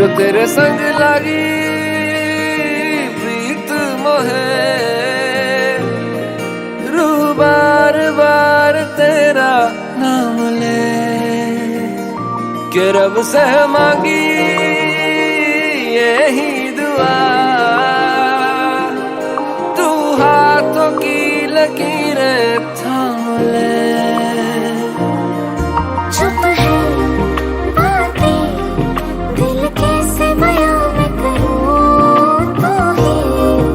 जो तेरे संग लगी प्रीत मोहे, रू बार बार तेरा नाम ले के रब से मांगी यही दुआ, तू हाथों की लकीरें थाम ले। चुप है बातें दिल कैसे बयां मैं करूं, तू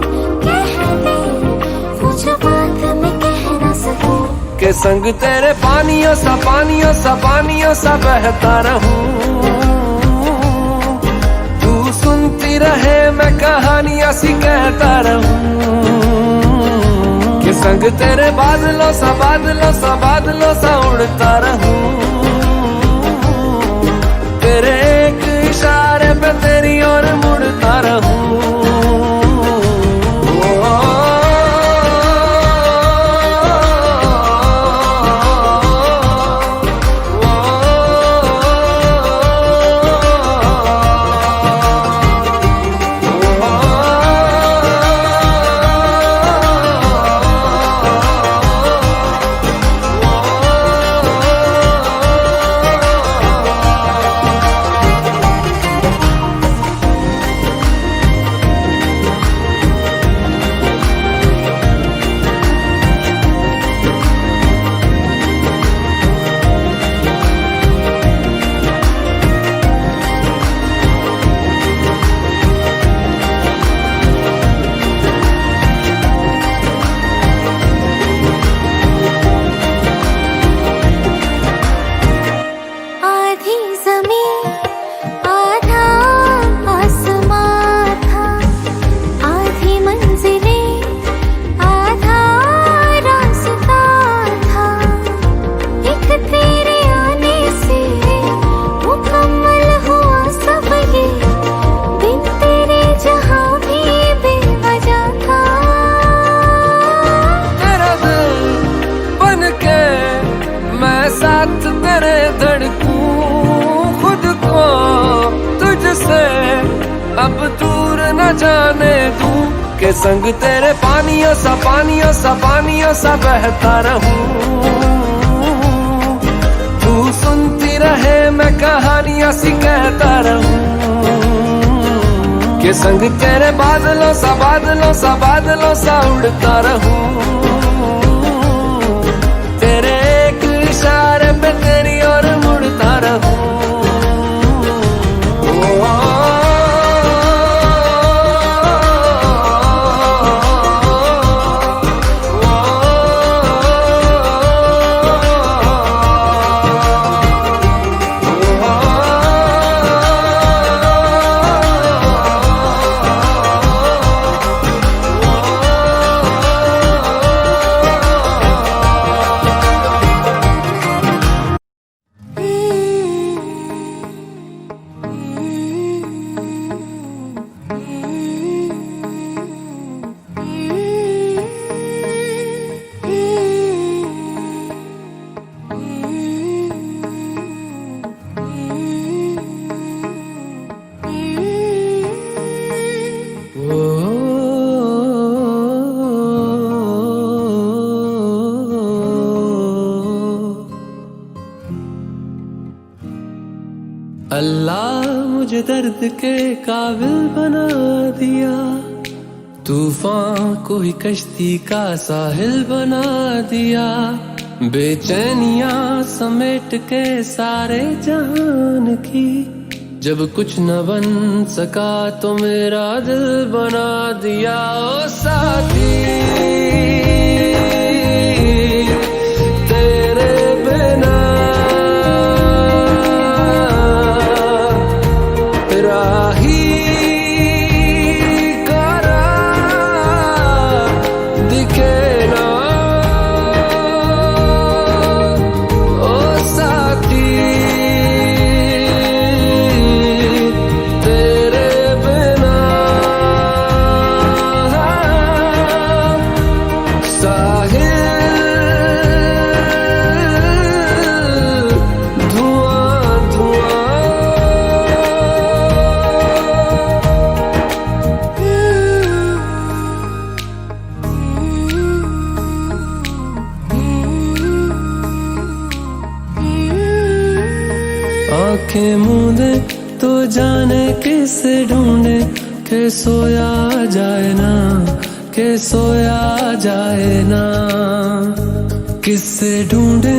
ही कह दे वो जो बात मैं कह ना सकूं। के संग तेरे पानियों सा बहता रहूं, तू सुनती रहे मैं कहानियां सी कहता रहूं। के संग तेरे बादलों सा उड़ता रहूं, तेरे एक इशारे पे तेरी ओर मुड़ता रहूं। साथ तेरे धड़कूं खुद को तुझसे अब दूर न जाने दूं, के संग तेरे पानियों सा बहता रहूं, तू सुनती रहे मैं कहानियां सी कहता रहूं। के संग तेरे बादलों सा उड़ता रहूं, तेरे एक इशारे पे तेरी ओर मुड़ता रहूं। अल्लाह मुझे दर्द के काबिल बना दिया, तूफान को ही कश्ती का साहिल बना दिया। बेचैनियां समेट के सारे जहान की, जब कुछ न बन सका तो मेरा दिल बना दिया। ओ साथी तेरे बिना राही करा दिखे ना, ओ साथी तेरे बिना आंखें मूंदे तो जाने किसे ढूंढे, के सोया जाए ना, के सोया जाए ना। किससे ढूंढे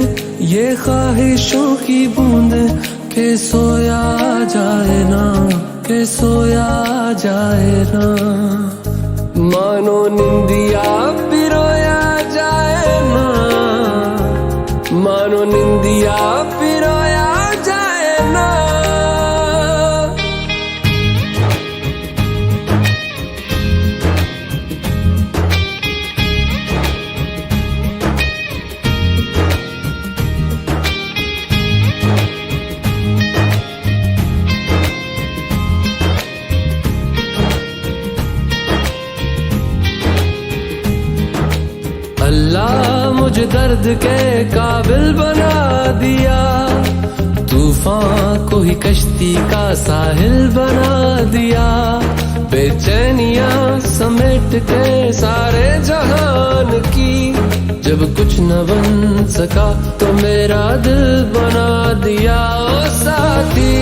ये ख्वाहिशों की बूंदे, के सोया जाए ना, के सोया जाए ना। मानो निंदिया पिरोया जाए ना, मानो निंदिया पिरोया जाए ना। अल्लाह मुझे दर्द के काबिल बना दिया, तूफान को ही कश्ती का साहिल बना दिया। बेचैनियां समेट के सारे जहान की, जब कुछ न बन सका तो मेरा दिल बना दिया। ओ साथी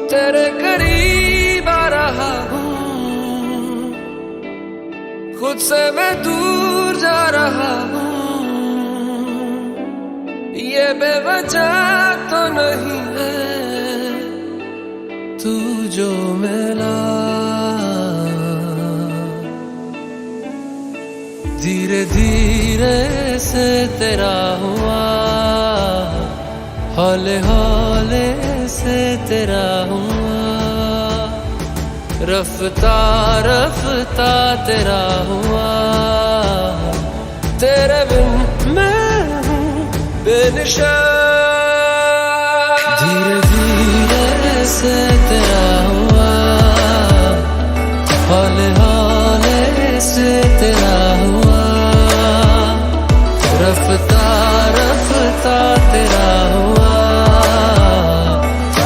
तेरे करीब आ रहा हूँ, खुद से मैं दूर जा रहा हूँ। ये बेवजह तो नहीं है तू जो मिला, धीरे धीरे से तेरा हुआ, हौले हौले से तेरा हुआ। रफ्ता रफ्ता तेरा हुआ, तेरे बिन मैं हूँ बेनिशान। धीरे धीरे से तेरा हुआ, हौले हौले से तेरा हुआ। रफ्ता रफ्ता तेरा हुआ,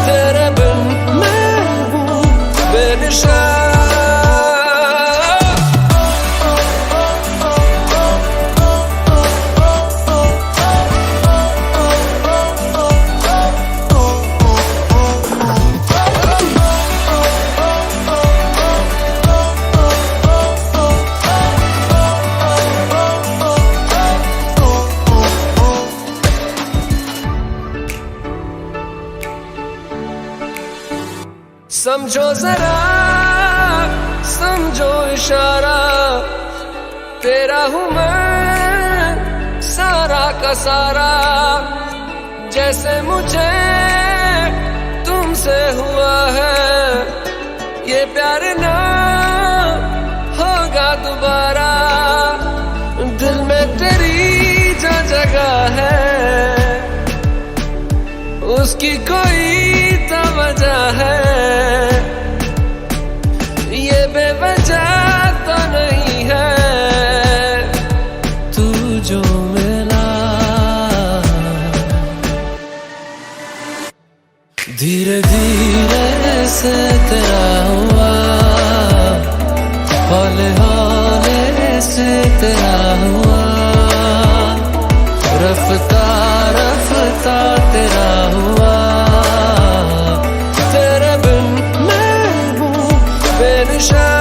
तेरे बिन मैं हूँ बेनिशान। समझो जरा समझो इशारा, तेरा हूँ मैं सारा का सारा। जैसे मुझे तुमसे हुआ है, ये प्यार ना होगा दोबारा। दिल में तेरी जो जगह है, उसकी कोई तो वजह है। ये बेवजह तो नहीं है तू जो मिला। धीरे तेरा हुआ, रफ्ता रफ्ता तेरा हुआ, तेरे बिन मैं हूँ बेनिशान।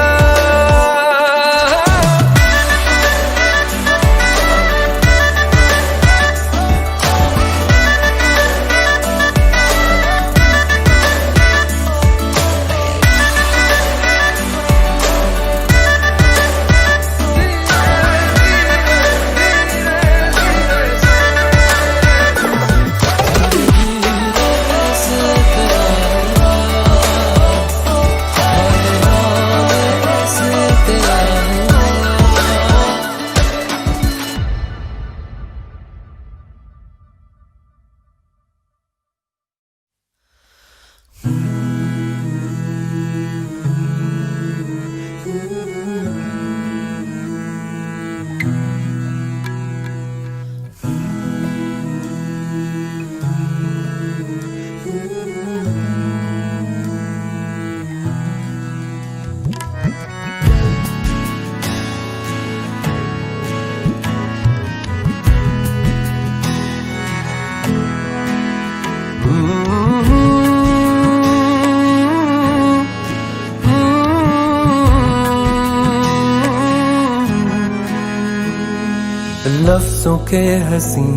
लफ्ज़ों के हसी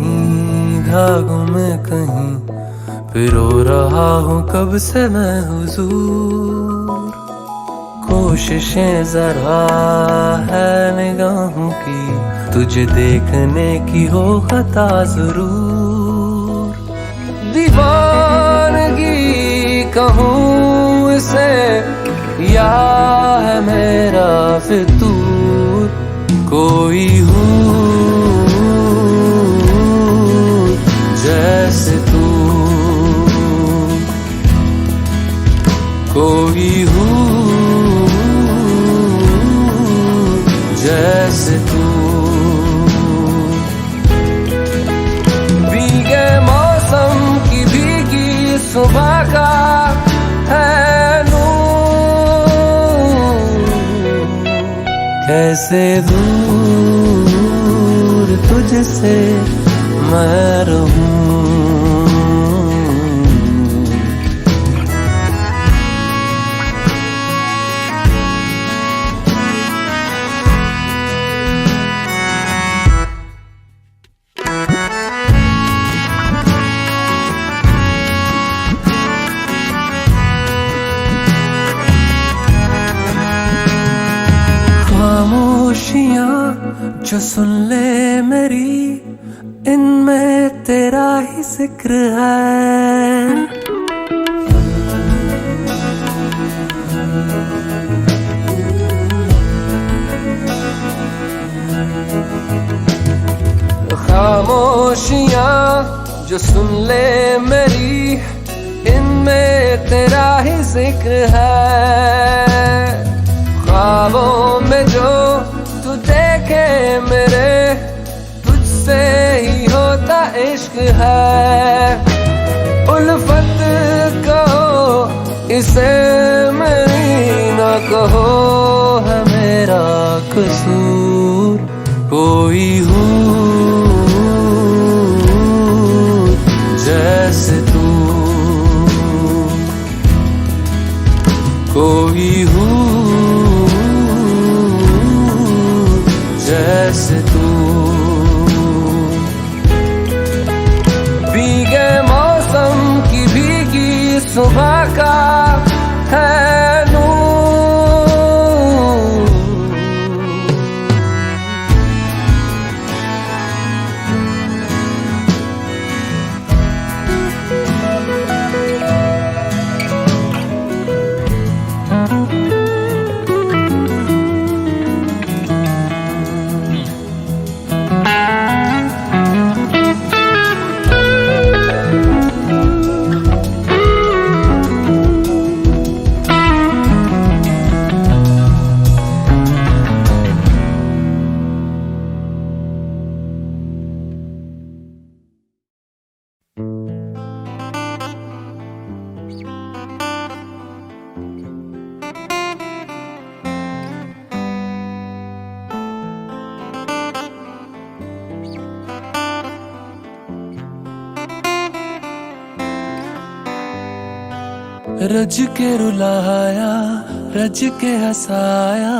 धागों में कहीं पिरो रहा हूँ कब से मैं हुजूर। कोशिशें जरा है निगाहों की, तुझे देखने की हो खता जरूर। दीवानगी कहूँ इसे या है मेरा फितूर, कोई हूँ जैसे तू, कोई हूँ जैसे तू। भीगे मौसम की भीगी सुबह का है नूर, कैसे दूर तुझसे मैं रहूं। खामोशियां जो सुन ले मेरी, इनमें तेरा ही जिक्र है। खामोशियां जो सुन ले मेरी, इनमें तेरा ही जिक्र है। ख्वाबों में जो तू देखे मेरे, तुझसे ही होता इश्क है। उल्फत कहो इसे मेरी ना कहो, है मेरा कसूर। कोई हूँ जैसे तू, कोई हूँ जैसे तू। भीगे मौसम की भीगी सुबह का है नूर, रज के रुलाया रज के हंसाया,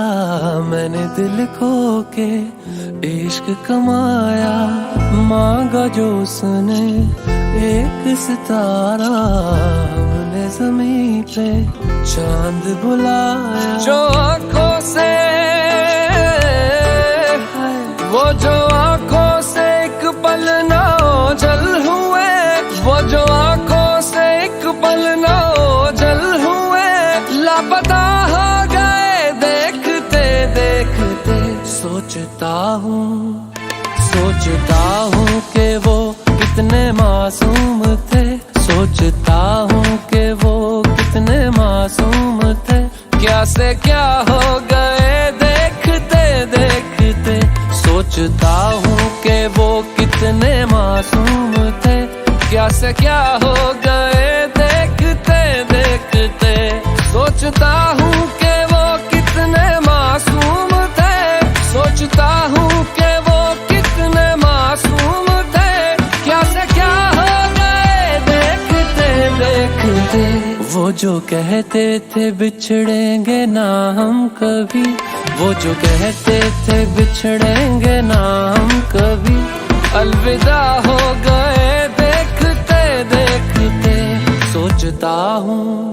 मैंने दिल खो के इश्क कमाया। मांगा जो उसने एक सितारा, हमने ज़मीं पे चांद बुलाया। जो आँखों से वो जो आँखों से एक पल ना ओझल हुए, वो जो आँखों से एक पल ना ओझल हुए, लापता हो गए देखते देखते। सोचता हूँ कि वो कितने मासूम थे, सोचता हूँ कि वो कितने मासूम थे। क्या से क्या हो गए देखते देखते। सोचता हूँ कि वो कितने मासूम थे, क्या से क्या हो गए देखते देखते। सोचता हूँ कि वो कितने मासूम थे, सोचता हूँ कि वो कितने मासूम थे, क्या से क्या हो गए देखते देखते। वो जो कहते थे बिछड़ेंगे ना हम कभी, वो जो कहते थे बिछड़ेंगे ना हम कभी, अलविदा हो गए देखते देखते। सोचता हूँ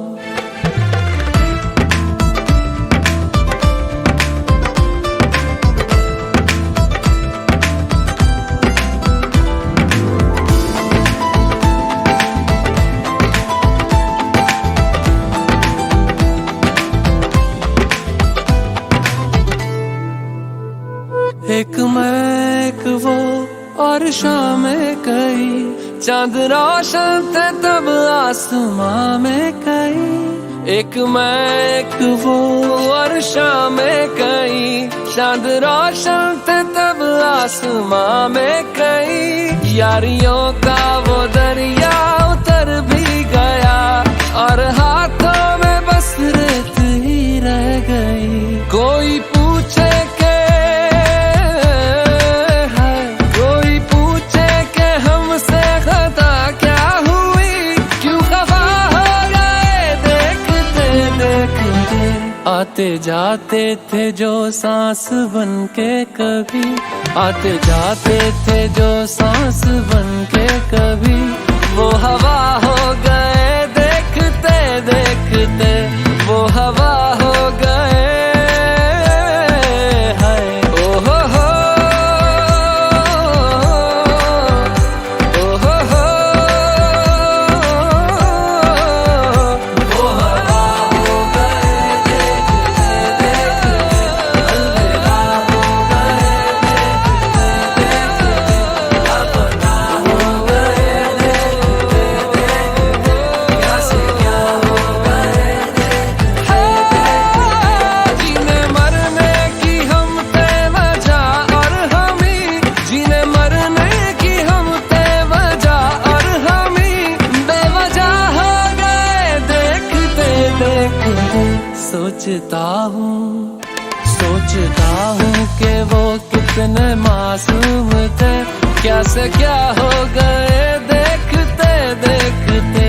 एक मैं एक वो और शामें कई, चांद रोशन थे तब आसमां में कई। एक मैं एक वो और शामें कई, चांद रोशन थे तब आसमां में कई। यारियों का वो दरिया उतर भी गया, और हाथों में बस रेत ही रह गई। कोई पूछे आते जाते थे जो सांस बन के कभी, आते जाते थे जो सांस बन के कभी, वो हवा हो गए देखते देखते। वो हवा हो गए हाय ओ हो हो ओ हो हो। वो हवा हो गए सोचता हूँ कि वो कितने मासूम थे, क्या से क्या हो गए देखते देखते।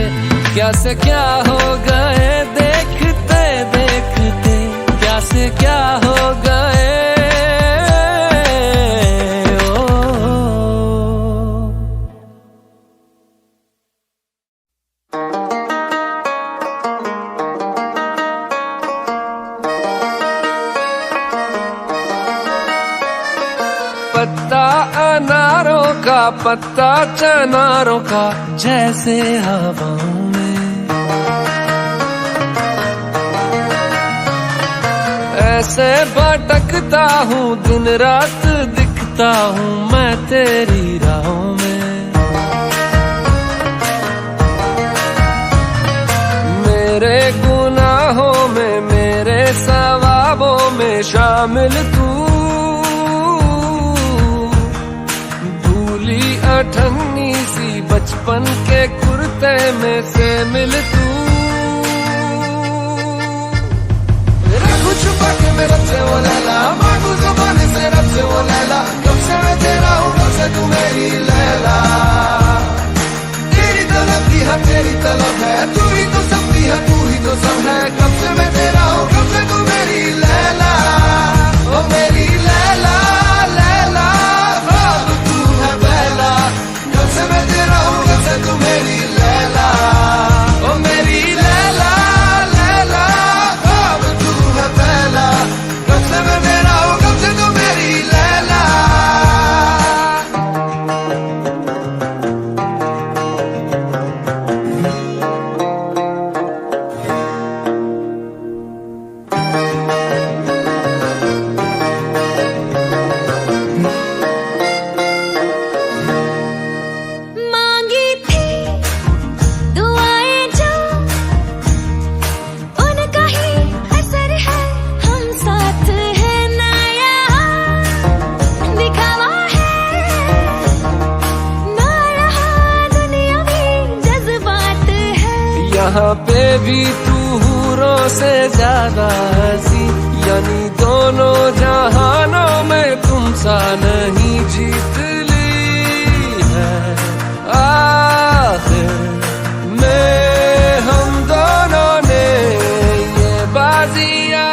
क्या से क्या हो गए देखते देखते, क्या से क्या हो गए। पत्ता अनारों का पत्ता चनारों का, जैसे हवाओं में ऐसे भटकता हूँ दिन रात दिखता हूँ मैं तेरी राहों में। मेरे गुनाहों में मेरे सवाबों में शामिल तू, अठन्नी सी बचपन के कुर्ते में से मिल तू। रखूं छुपा के मैं रब से वो लैला, मांगू ज़ुबान से रब से वो लैला। कब से मैं तेरा हूँ कब से तू मेरी लैला। तेरी तलब की है तेरी तलब है, तू ही तो सब भी है तू ही यहाँ पे भी तू हूरों से ज्यादा हंसी, यानी दोनों जहानों में तुम सा नहीं जीत ली है। आखिर में हम दोनों ने ये बाजियां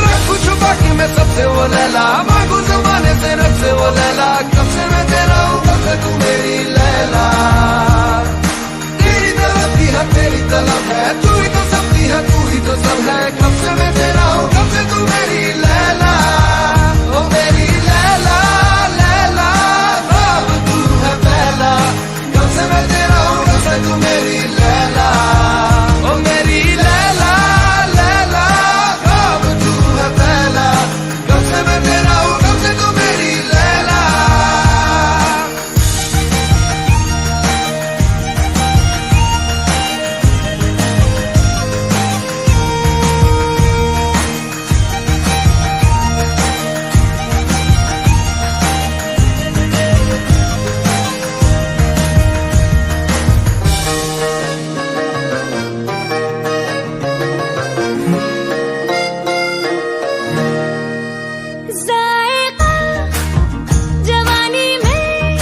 रखूं छुपा के मैं सबसे वो लैला, मांगू ज़माने से रब से वो लैला, कब से मैं तेरा हूँ कब से तू मेरी लैला। तेरी तलब है, तू ही तो सबकी है, तू ही तो सब है, कब से मैं तेरा हूँ कब से तू मेरी लैला। ओ मेरी लैला लैला अब तू है पहला, कब से मैं तेरा हूँ कब से तू मेरी लैला। ओ मेरी लैला लैला अब तू है पहला, कब से मैं तेरा हूँ कब से तू मेरी लैला। जायका जवानी में,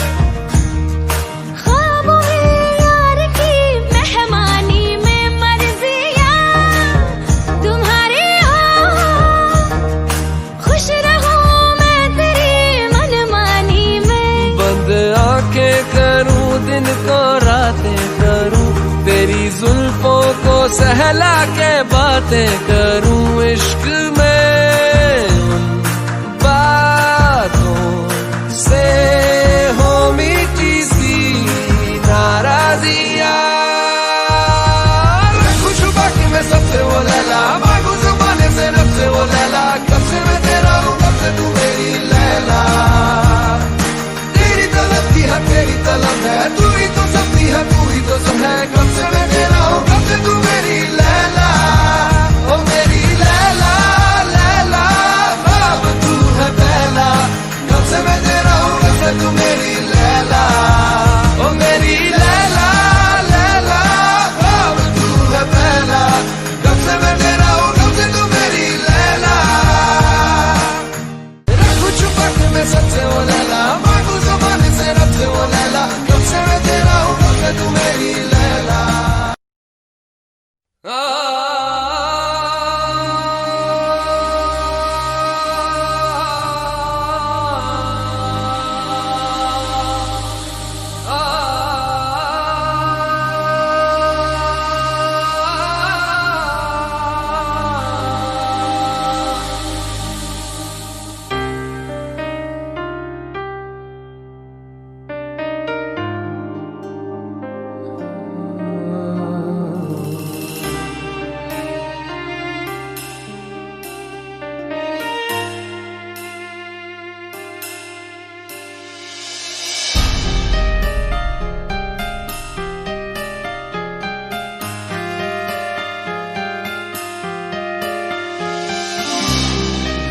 ख्वाबों में यार की मेहमानी में, मर्जियाँ तुम्हारी हो, खुश रहूं मैं तेरी मनमानी में। बंद आंखें करूं दिन को रातें करूं, तेरी जुल्फों को सहला के बातें करूं, इश्क में उन बातों से हो मीठी सी नाराजियां रखूं छुपा के मैं सबसे वो लैला, मांगू ज़माने से रब से वो लैला, कब से मैं तेरा हूँ कब से तू मेरी लैला। तेरी तलब है, तू ही तो सबकी है, तू ही तो सब है, कब से मैं तेरा हूँ कब से तू मेरी लैला। ओ मेरी लैला लैला अब तू है पहला, कब से मैं तेरा हूँ कब से तू मेरी लैला। ओ मेरी लैला लैला अब तू है पहला, कब से मैं तेरा हूँ कब से तू मेरी लैला। रखूं छुपा के मैं सबसे वो लैला, मांगू ज़माने से रब से वो लैला, कब से मैं तेरा हूँ कब से तू मेरी लैला।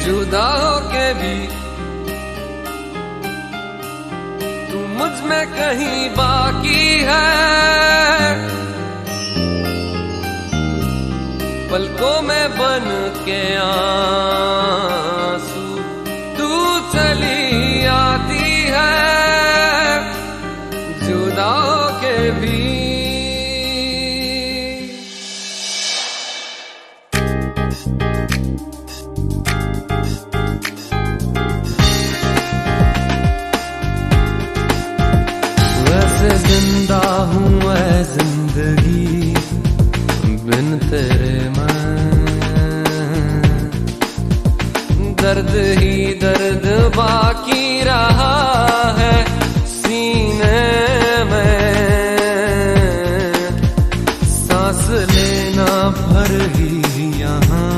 जुदा होके भी तू मुझ में कहीं बाकी है, पलकों में बन के आंसू तू चली आती है। जुदा होके भी जिंदा हूँ ऐ जिंदगी बिन तेरे मैं, दर्द ही दर्द बाकी रहा है सीने में, सांस लेना भर ही यहाँ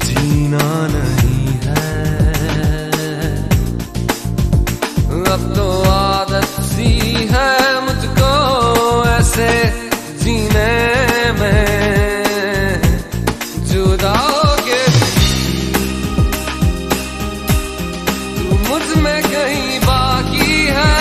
जीना नहीं है। अब तो आदत सी है मुझको ऐसे जीने में, जुदा होके तू मुझ में कहीं बाकी है,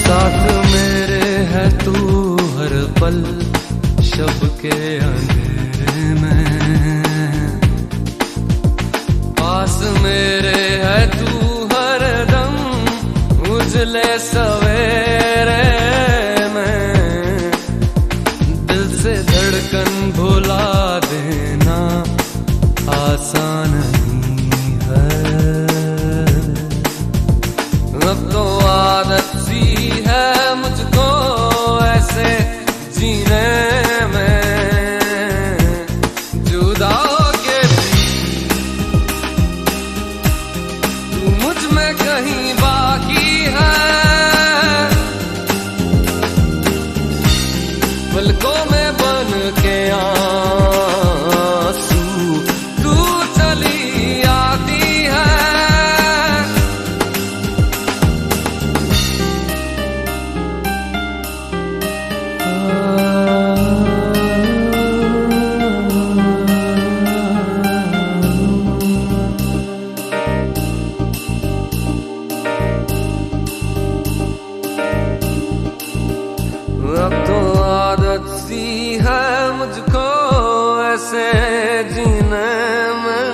साथ मेरे है तू हर पल शब के अंधेरे में, पास मेरे है तू हर दम उजले सवेरे में। दिल से धड़कन भुला देना आसान नहीं है, अब तो आदत सी है मुझको ऐसे जीने में। जुदा होके भी तू मुझ में कहीं बाकी है, पलकों में बन के आंसू तू चली आती है। अब तो आदत सी है मुझको ऐसे जीने में।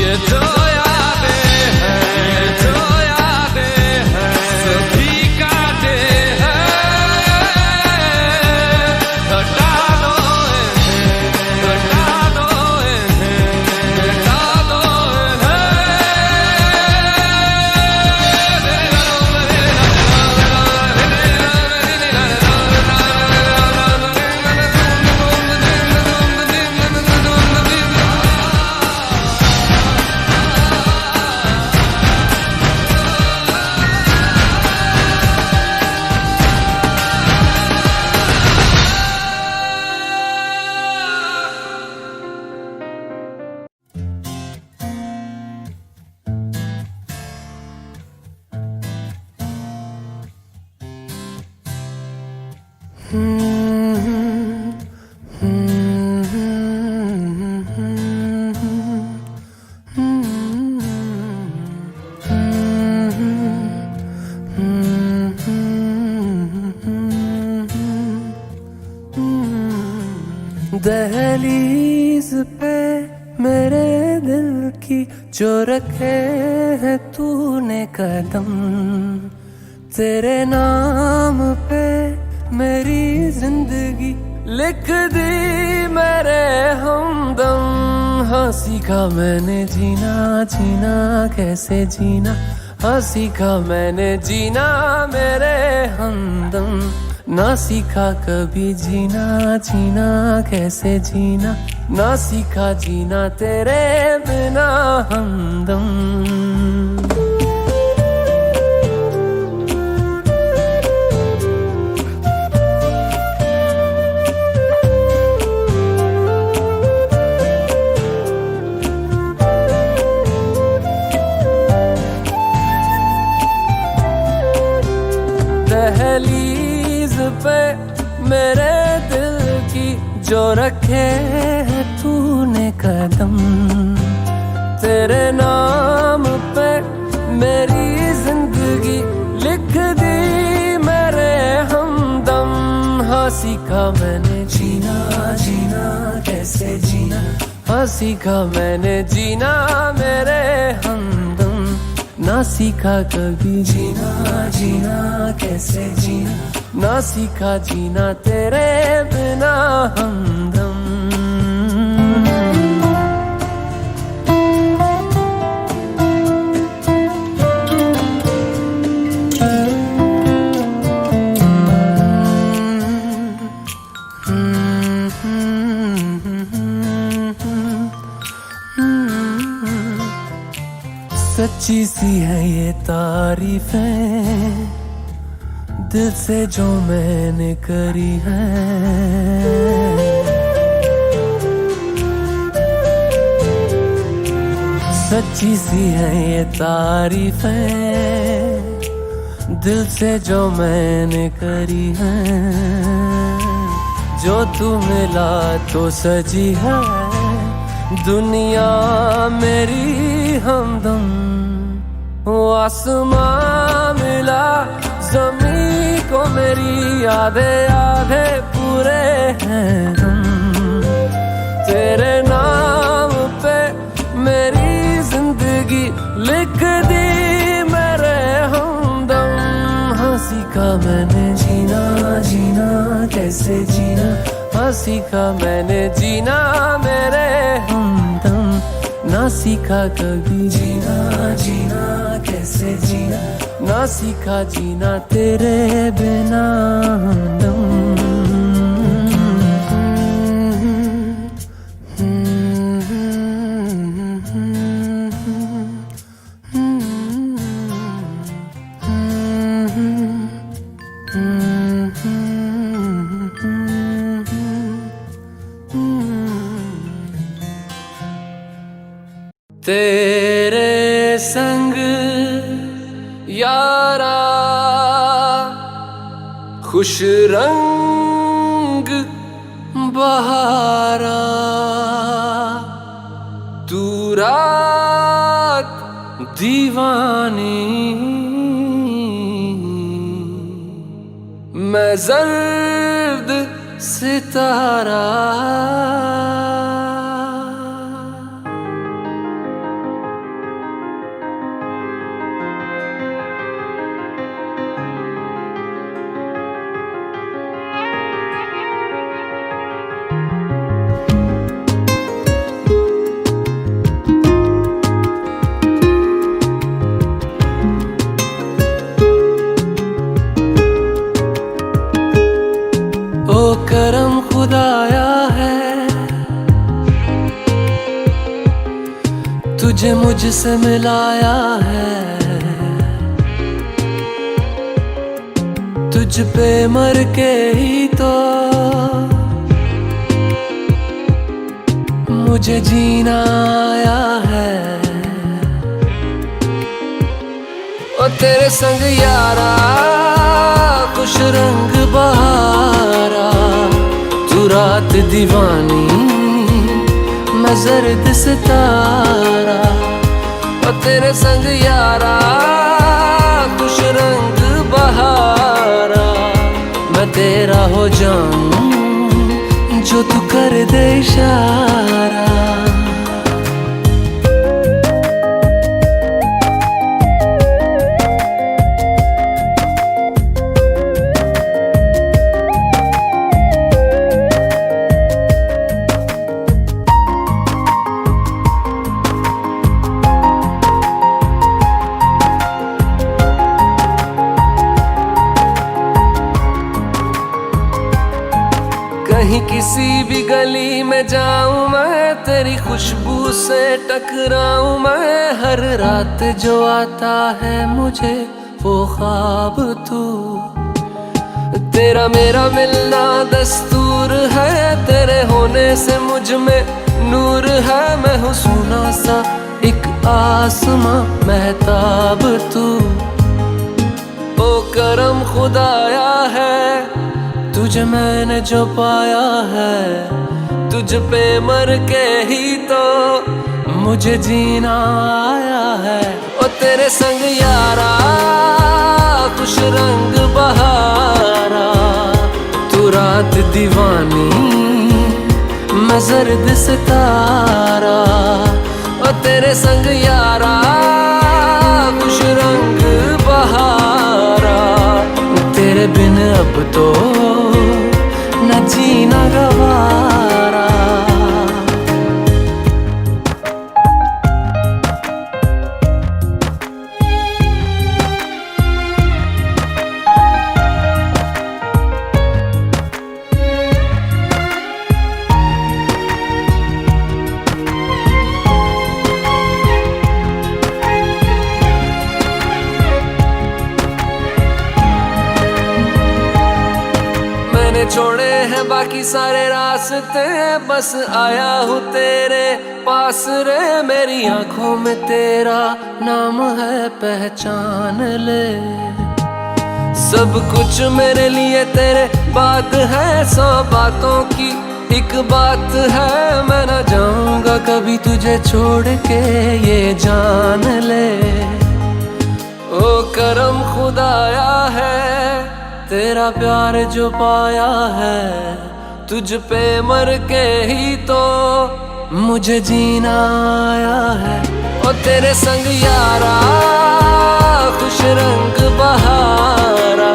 ये जो दहलीज पे मेरे दिल की जो रखे है तूने कदम, तेरे नाम पे मेरी जिंदगी लिख दी मेरे हमदम। हाँ सीखा मैंने जीना, जीना कैसे जीना, हाँ सीखा मैंने जीना मेरे हमदम। ना सीखा कभी जीना, जीना कैसे जीना, ना सीखा जीना तेरे बिना हमदम। दहलीज पे मेरे दिल की जो रखे है तूने कदम, तेरे नाम पे मेरी जिंदगी लिख दी मेरे हमदम। हाँ सीखा मैंने जीना, जीना कैसे जीना, हाँ सीखा मैंने जीना मेरे हमदम। ना सीखा कभी जीना, जीना कैसे जीना, ना सीखा जीना तेरे बिना हमदम। सच्ची सी है ये तारीफें दिल से जो मैंने करी है, सच्ची सी है ये तारीफें दिल से जो मैंने करी है, जो तू मिला तो सजी है दुनिया मेरी हमदम। वो आसमां मिला ज़मीं को मेरी आधे आधे पूरे हैं हम। तेरे नाम पे मेरी जिंदगी लिख दी मेरे हमदम। हाँ सीखा मैंने जीना जीना कैसे जीना, हाँ सीखा मैंने जीना मेरे हमदम। ना सीखा कभी जीना जीना कैसे जीना, ना सीखा जीना तेरे बिना हमदम। तेरे संग यारा खुश रंग बहारा, तू रात दीवानी मैं जर्द सितारा। ओ करम खुदाया है तुझे मुझसे मिलाया है, तुझ पे मर के ही तो मुझे जीना आया है। ओ तेरे संग यारा खुश रंग बहारा, तू रात दीवानी मैं जर्द सितारा। ओ तेरे संग यारा खुश रंग बहारा, मैं तेरा हो जाऊं जो तू कर दे इशारा। कहीं किसी भी गली में जाऊं मैं, तेरी खुशबू से टकराऊं मैं। हर रात जो आता है मुझे वो ख्वाब तू, तेरा मेरा मिलना दस्तूर है। तेरे होने से मुझ में नूर है, मैं हूँ सोना सा एक आसमां महताब तू। ओ करम खुदाया है तुझे मैंने जो पाया है, तुझ पे मर के ही तो मुझे जीना आया है। ओ तेरे संग यारा खुश रंग बहारा, तू रात दीवानी मैं जर्द सितारा। ओ तेरे संग यारा खुश रंग बहारा, तेरे बिन अब तो न जीना गवारा। छोड़े हैं बाकी सारे रास्ते, बस आया हूँ तेरे पास रे। मेरी आंखों में तेरा नाम है, पहचान ले। सब कुछ मेरे लिए तेरे बात है, 100 बातों की एक बात है। मैं न जाऊंगा कभी तुझे छोड़ के, ये जान ले। ओ करम खुदाया है तेरा प्यार जो पाया है, तुझ पे मर के ही तो मुझे जीना आया है। ओ तेरे संग यारा खुश रंग बहारा,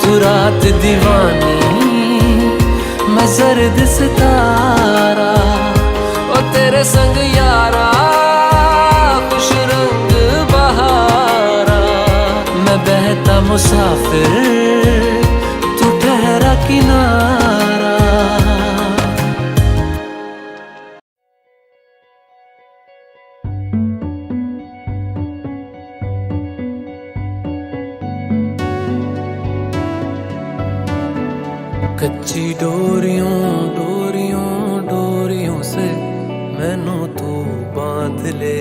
तू रात दीवानी मैं जर्द सितारा। ओ तेरे संग यारा खुश रंग बहारा, मैं बहता मुसाफिर तू ठहरा किनारा। कच्ची डोरियों डोरियों डोरियों से मैनू तू बांध ले,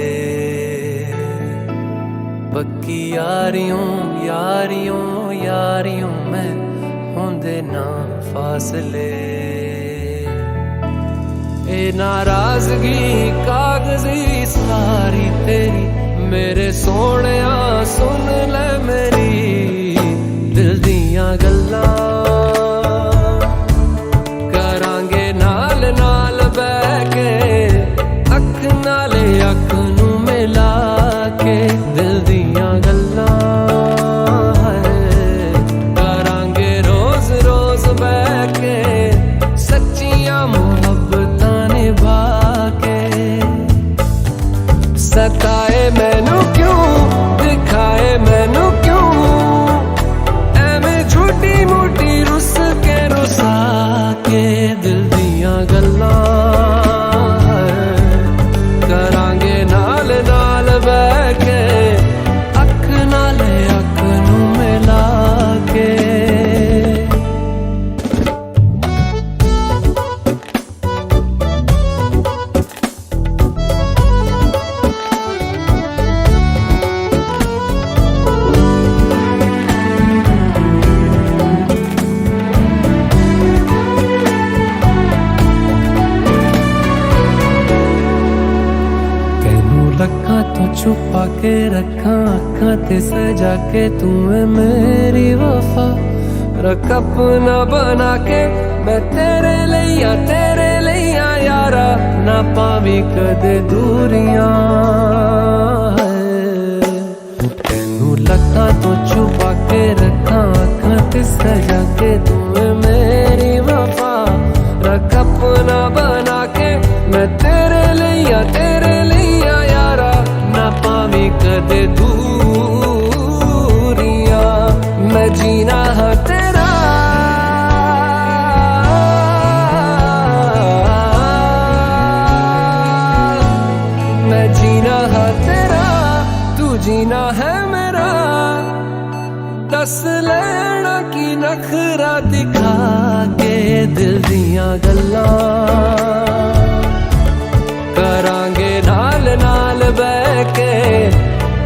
पक्की यारियों यारियों यारियों में होंदे ना फासले। ए नाराजगी कागजी सारी तेरी, मेरे सोहणिया सुन ले मेरी दिल दियां गल्लां। अख नू मिला के दिल दियां गल्लां करांगे रोज रोज बह के, सच्चियां मुहब्बतां निभा के। सताए मैनू क्यों दिखाए मैनू क्यों, एवें छोटी मोटी रुस के रुसा के दिल दियां गल्लां छुपा के रखा अखा ते सजा के, तू है मेरी वफा। रख अपना बना के मैं तेरे लिया यारा, ना पावी कदे दूरियां। तेनू लखा तो छुपा के रखा अखा ते सजा के, तू है मेरी वफा। रख अपना बना के मैं तेरे लिया यारा, ना पावी कदे दूरियां। मैं जीना है तेरा मैं जीना है तेरा, तू जीना है मेरा। दस लेना की नखरा दिखा के दिल दियां गल्लां करांगे नाल नाल बह के,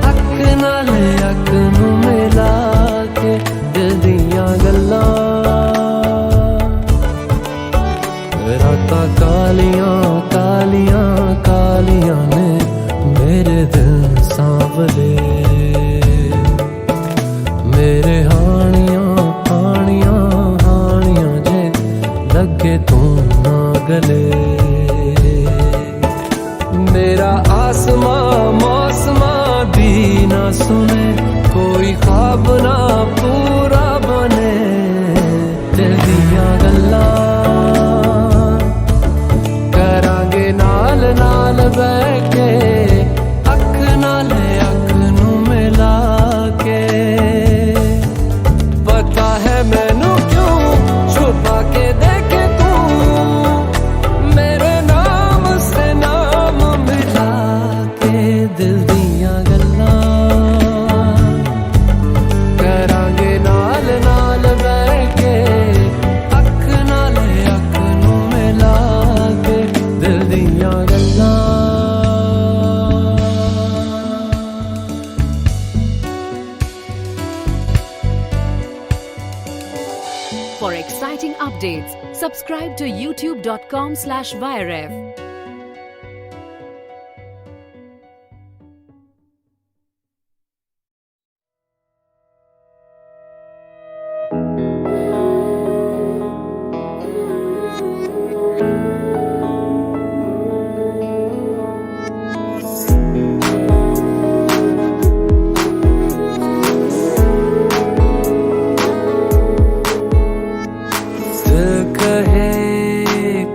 अख नाल अख नू मिला के दिल दियां गल्लां। रातां कालियां कालियां कालियां ने मेरे दिल सांवले, मेरे हानियां हानियां हानियां जे लगे तू ना गले। मेरा आसमां मौसमां भी ना सुने, कोई ख्वाब ना पूरा बने। दिल दियां गल्लां करांगे नाल नाल बह के, अख नाल अख नू मिला के। पता है मैनू क्यों छुपा के देखे तू, मेरे नाम से नाम मिला के दिल दियां गल्लां करांगे ना For exciting updates, subscribe to youtube.com/viref.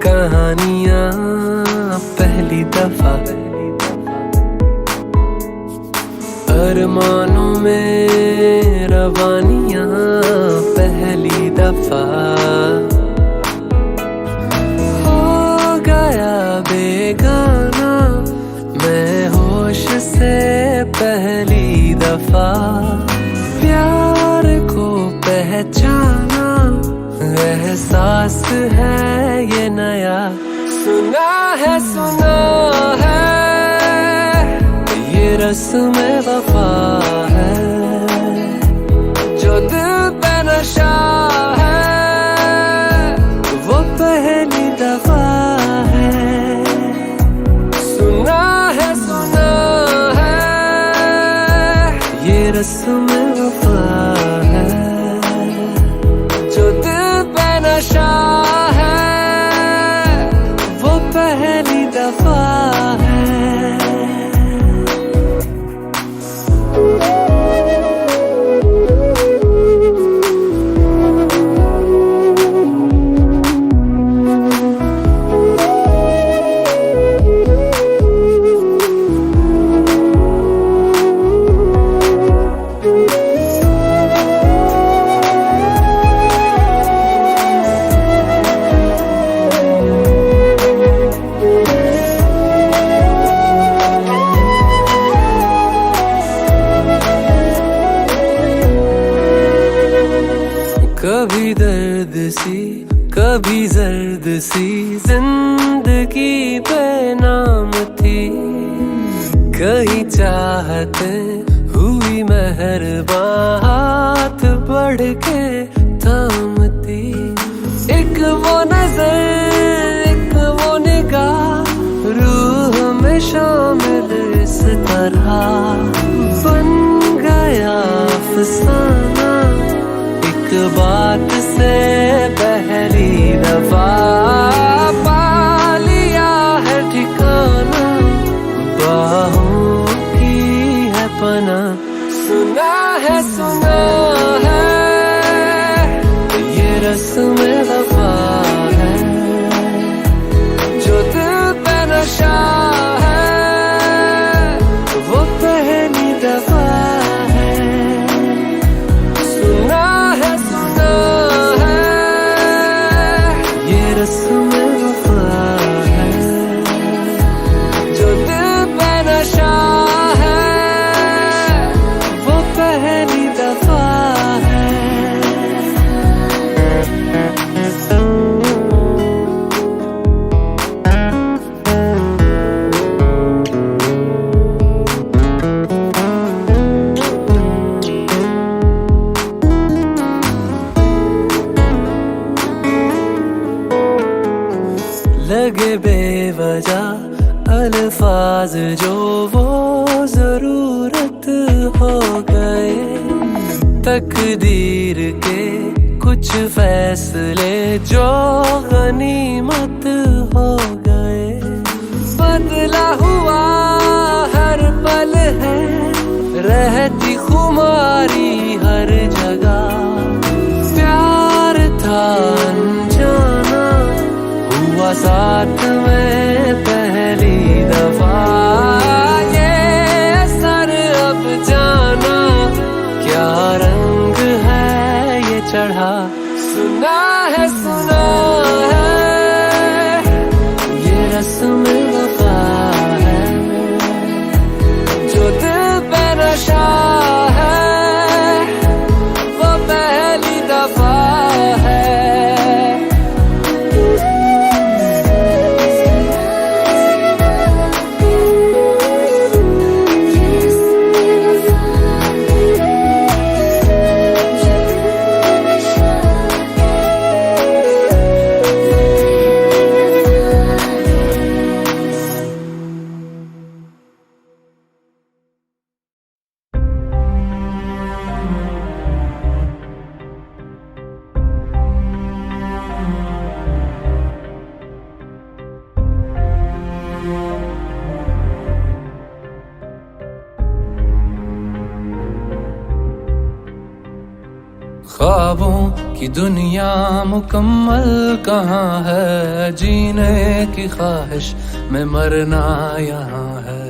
कहानियां पहली दफा अरमानों में रवानियां पहली दफा हो गया बेगाना मैं होश से पहली दफा प्यार को पहचाना एहसास है ये नया सुना है ये रस्म वफा है जो दिल पे नशा है वो पहली दफा है सुना है ये रस्म वफा है जो दिल पे नशा है वो पहली दफा है कभी दर्द सी कभी जर्द सी जिंदगी बेनाम थी कहीं चाहते हुई मेहरबान हाथ बढ़ के थामती एक वो नजर एक वो निगाह रूह में शामिल इस तरह बन गया अफसाना एक बात से पहली दफा पा लिया है ठिकाना बाहों की है पना सुना है ये रस्म वफा है जो दिल पे नशा है वो पहली दफा रस्म वफा है जो दिल पे नशा है वो पहली दफा है लगे बेवजह अल्फाज जो वो जरूरत हो गए तकदीर के कुछ फैसले जो गनीमत हो गए बदला हुआ हर पल है रहती खुमारी हर जगह प्यार था अनजाना हुआ साथ में पहली दफा ये असर अब जाना क्या रंग है ये चढ़ा सुना है ये रस्म वफा है जो दिल पे नशा है वो पहली दफा है ख्वाबों की दुनिया मुकम्मल कहाँ है, जीने की ख्वाहिश में मरना यहाँ है।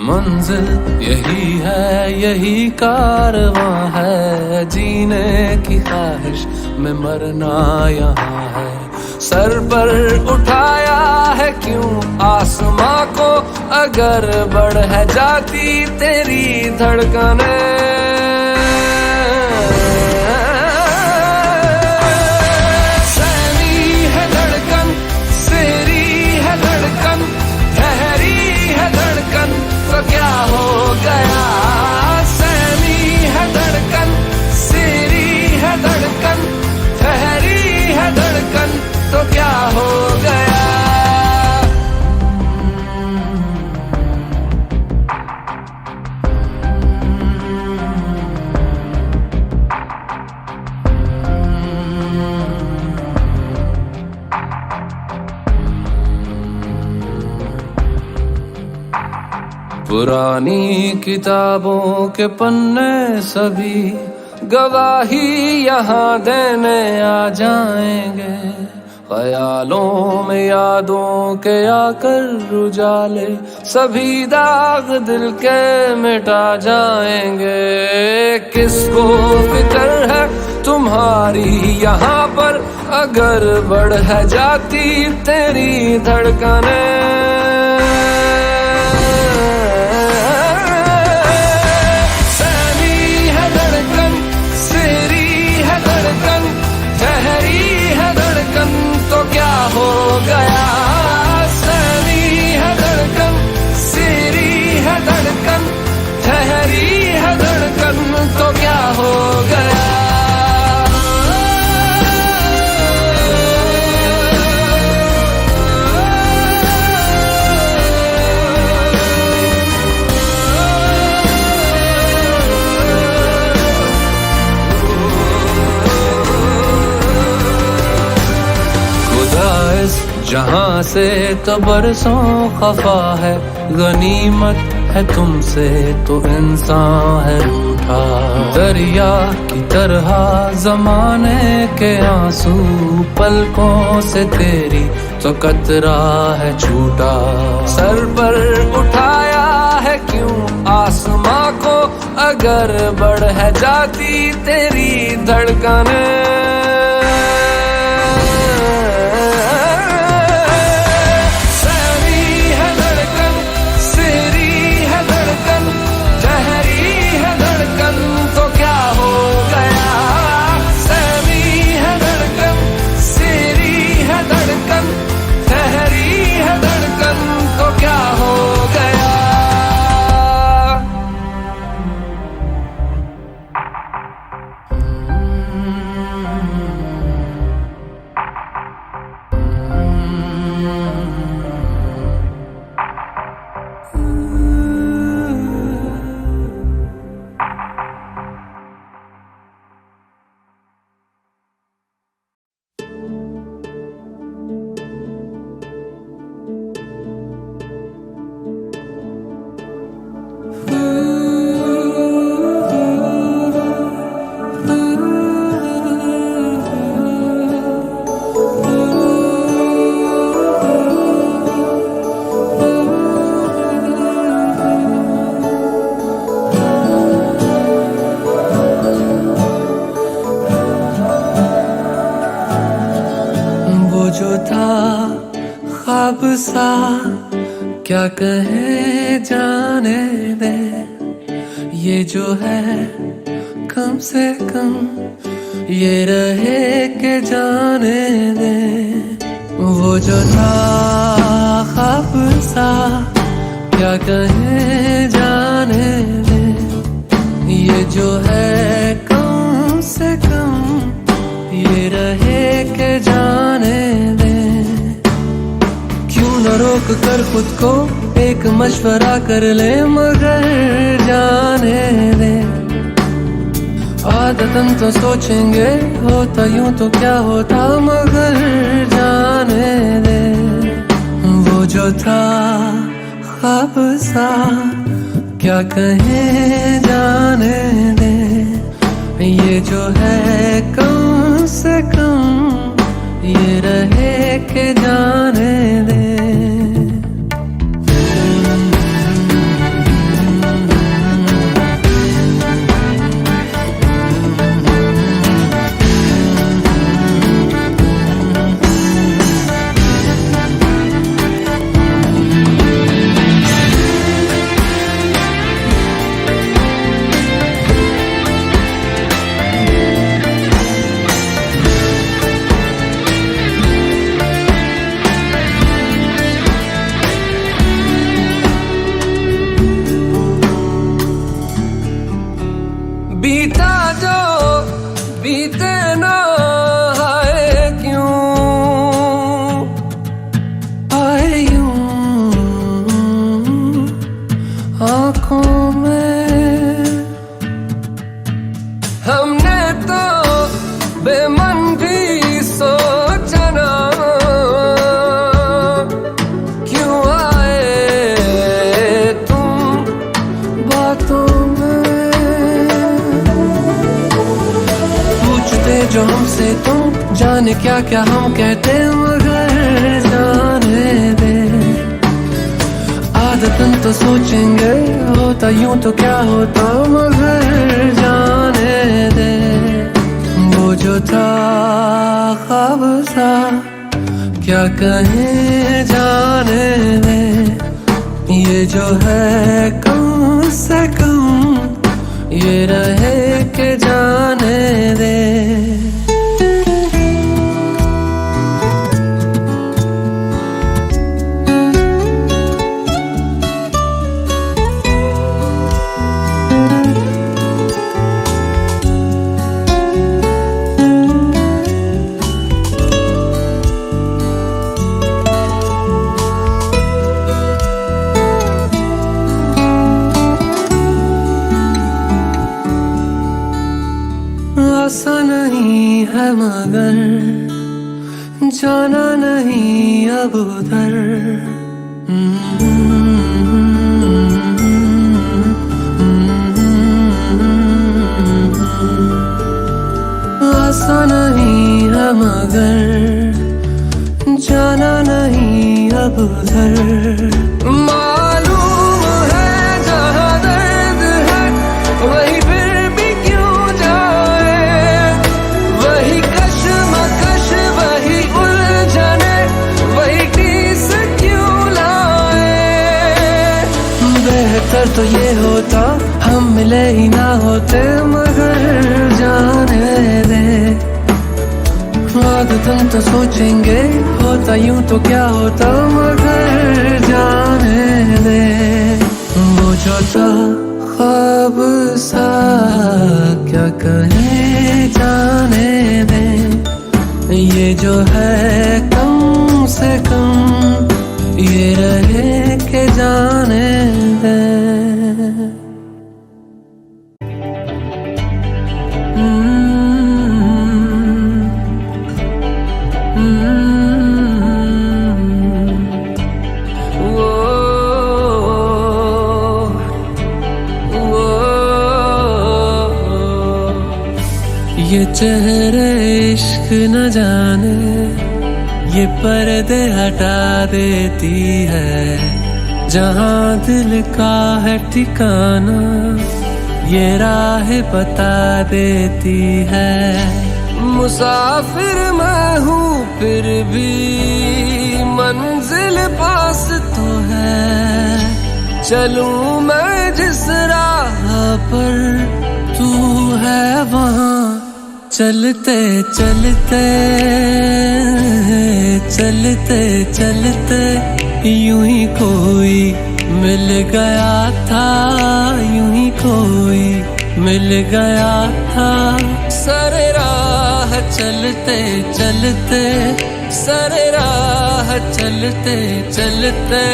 मंजिल यही है, यही कारवां है, जीने की ख्वाहिश में मरना यहाँ है। सर पर उठाया है क्यों आसमां को, अगर बढ़ है जाती तेरी धड़कनें। सहमी है धड़कन, सेरी है धड़कन, ठहरी है धड़कन, तो क्या हो गया। सहमी है धड़कन, सेरी है धड़कन, ठहरी है धड़कन, तो क्या हो गया। पुरानी किताबों के पन्ने सभी गवाही यहाँ देने आ जाएंगे। ख्यालों में यादों के आकर उजाले सभी दाग दिल के मिटा जाएंगे। किसको फिक्र है तुम्हारी यहाँ पर, अगर बढ़ है जाती तेरी धड़कनें। तो क्या हो गया। सहमी है धड़कन, सेरी है धड़कन, ठहरी है धड़कन, तो क्या हो गया। जहाँ से तो बरसों खफा है, गनीमत है तुमसे तो इंसान है रूठा। दरिया की तरह जमाने के आंसू, पलकों से तेरी तो कतरा है छूटा। सर पर उठाया है क्यों आसमां को, अगर बढ़ है जाती तेरी धड़कनें। तो क्या हो गया। सहमी है धड़कन, सेरी है धड़कन, ठहरी है धड़कन, तो क्या हो गया। जो था ख्वाब सा क्या कहे जाने दे, ये जो है कम से कम ये रहे के जाने दे। वो जो था ख्वाब सा क्या कहे जाने दे, ये जो है कम से कम ये रहे के जाने दे। क्यों न रोक कर खुद को एक मशवरा कर ले, मगर जाने दे। आदतन तो सोचेंगे होता यूं तो क्या होता, मगर जाने दे। वो जो था ख्वाब सा क्या कहें जाने दे, ये जो है कम से कम ये रहे के जाने दे। बीता जो बीते ना आए क्यों, आए यूं आँखों में। हमने तो बेमन भी सोचा ना क्यों आए तुम बातों जो हमसे तुम, जाने क्या क्या हम कहते मगर जाने दे। आदतन तो सोचेंगे होता यूं तो क्या होता मगर जाने दे। वो जो था ख्वाब सा क्या कहें जाने दे, ये जो है कम से कम ये रहे के जाने दे। आसा नहीं है मगर जाना नहीं अब उधर। आसा नहीं है मगर जाना नहीं अब उधर। मालूम है जहाँ दर्द है वही फिर भी क्यों जाए, वही कश्मकश वही उलझने वही टीस क्यों लाए। बेहतर तो ये होता हम मिले ही ना होते मगर जाने दे। आदतन तो सोचेंगे होता यूं तो क्या होता मगर जाने दे। वो जो था ख्वाब सा क्या कहें जाने दे, ये जो है कम से कम ये रहे के जाने दे। ये चेहरे इश्क न जाने ये पर्दे हटा देती है। जहाँ दिल का है ठिकाना ये राह बता देती है। मुसाफिर मैं हूँ फिर भी मंजिल पास तो है। चलूं मैं जिस राह पर तू है वहाँ चलते चलते चलते चलते यूं ही कोई मिल गया था, यूं ही कोई मिल गया था। सरे राह चलते चलते सरे राह चलते चलते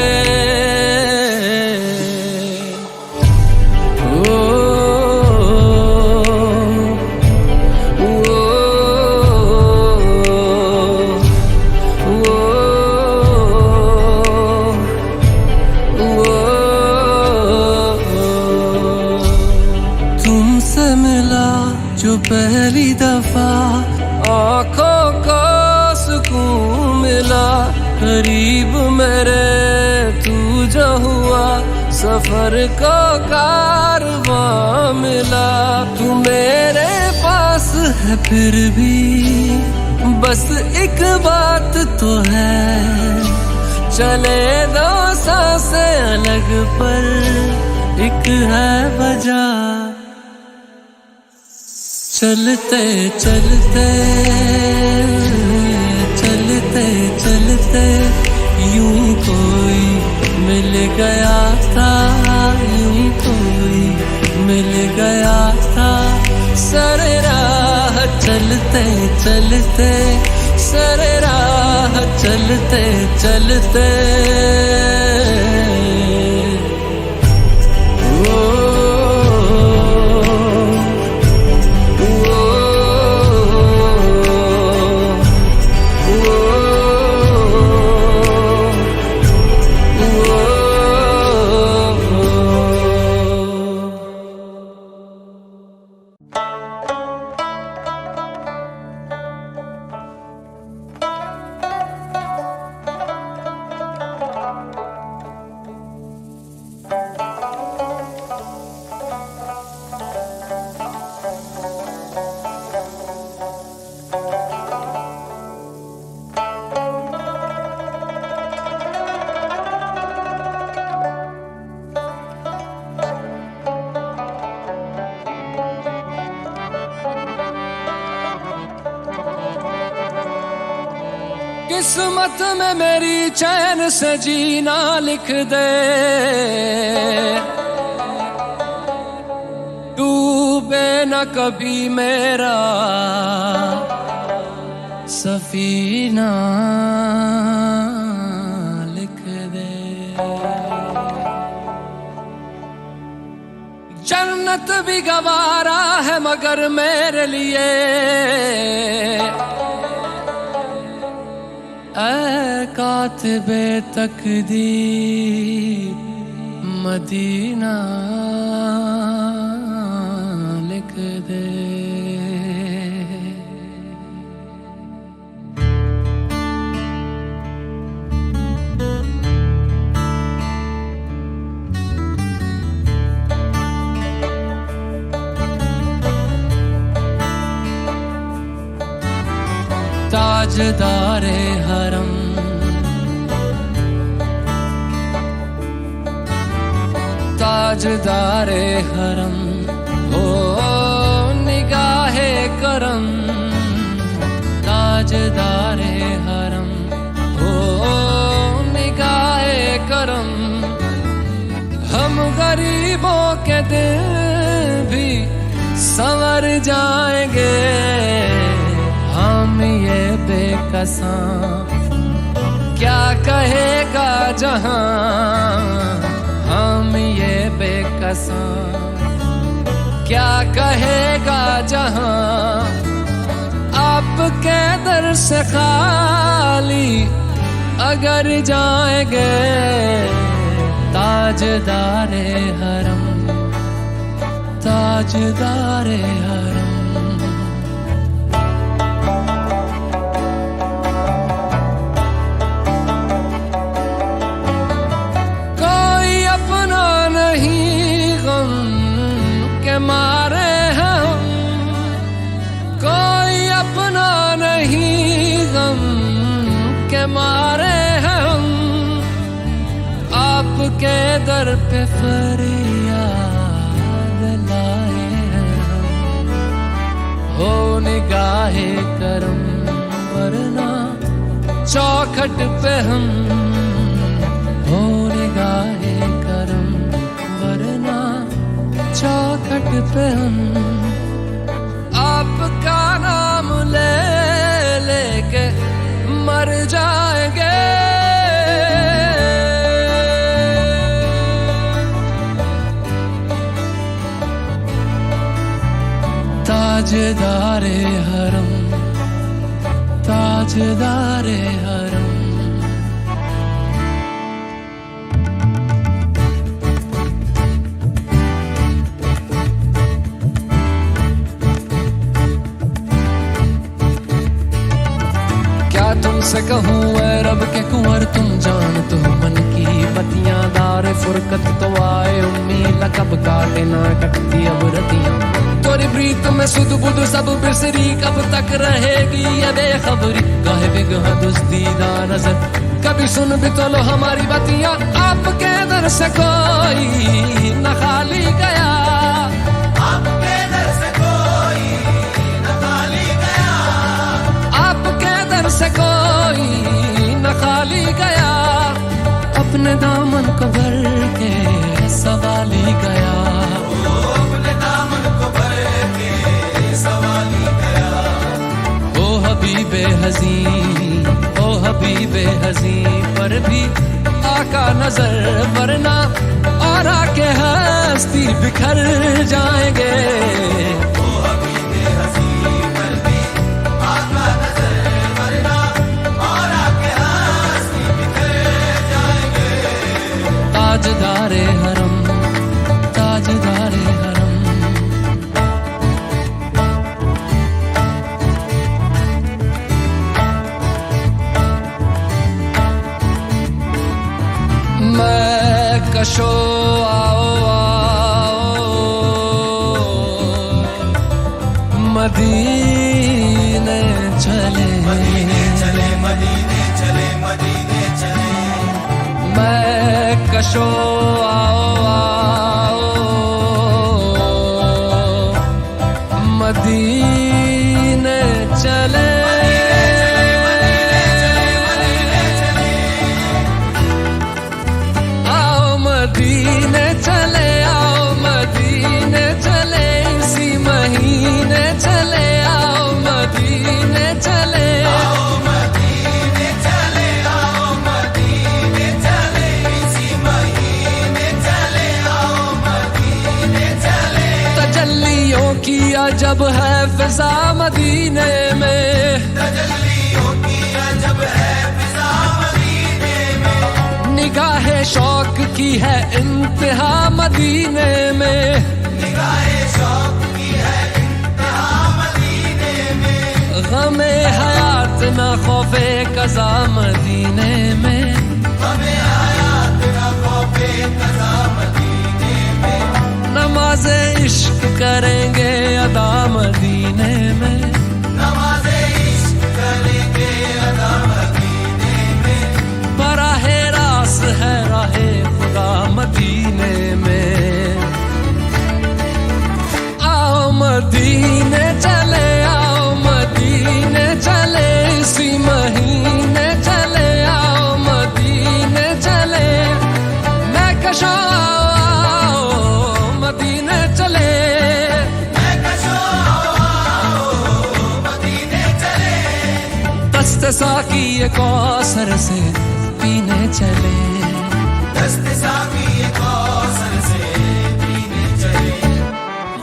करीब मेरे तू जो हुआ, सफर को कारवां मिला। तू मेरे पास है फिर भी बस एक बात तो है, चले दो सांसें अलग पर एक है वजह। चलते चलते चलते चलते यूं कोई मिल गया था, यूं कोई मिल गया था। सरे राह चलते चलते, सरे राह चलते चलते। किस्मत में मेरी चैन से जीना लिख दे, डूबे न कभी मेरा सफीना लिख दे। जन्नत भी गवारा है मगर मेरे लिए, ऐ कातिबे तकदीर मदीना लिख दे। ताजदारे हरम, ताजदारे हरम हो निगाहे करम, ताजदारे हरम हो निगाहे करम। हम गरीबों के दिल भी संवर जाएंगे, हम ये बेकसां क्या कहेगा जहां। हम ये बेकसां क्या कहेगा जहां। आपके दर से खाली अगर जाएंगे, ताजदारे हरम, ताजदारे हरम। मारे हम कोई अपना नहीं, गम के मारे हम आपके दर पे फरियाद लाए हैं। हो निगाहे करम वरना चौखट पे हम, हो निगाहे करम वरना चौखट पे हम। आपका नाम ले लेके मर जाएंगे, ताजदारे हरम, ताजदारे हरम। क्या तुमसे कहूँ ऐ रब के कुंवर तुम जान तो मन की बतियां दार फुरकत तो आए उम्मीद कब काटे ना कटती अब रतियां तोरी प्रीत में सुध बुध सब बिसरी कब तक रहेगी ये बेखबरी गाहे बिगह दुस्तीदा नजर कभी सुन भी तो लो हमारी बतियां आपके दर से कोई न खाली गया आपके दर से कोई न खाली गया आपके दर से कोई न खाली गया अपने दामन को भर के सवाली गया अपने दामन को भर के सवाली गया ओ हबीबे हज़ी ओ हबीबे हज़ी पर भी आका नजर वरना और आके हस्ती बिखर जाएंगे ओ हबीबे हज़ी पर भी आका नजर वरना और आके हस्ती बिखर जाएंगे ताजदारे हरम ताजदारे हरम मैं कशो आओ आओ मदीने चले मदीने चले मदीने चले मदीने चले मैं कशो आओ आओ मदीने चले मदीने चले आओ मदीने चले इसी महीने चले आओ मदीने चले आओ मदीने चले आओ मदीने चले इसी महीने चले आओ मदीने चले तजल्लियों की अजब है फिजा मदीने में तजल्लियों की अजब है फिजा मदीने में निगाहे शौक की है इंतहा मदीने में निगाहे शौक की है इंतहा मदीने में गमे हयात न खौफे कज़ा मदीने में गमे हयात न खौफे कज़ा मदीने में नमाज़े इश्क करेंगे अदा मदीने में नमाज़े इश्क करेंगे अदा मदीने में बराहे रास है राहे खुदा मदीने में आओ मदीने चले आओ मदीने चले इसी महीने चले आओ मदीने चले मैं कशो आओ मदीने चले मैं कशो आओ मदीने चले दस्ते साकी कौसर से पीने चले दस्ते साकी कौसर से पीने चले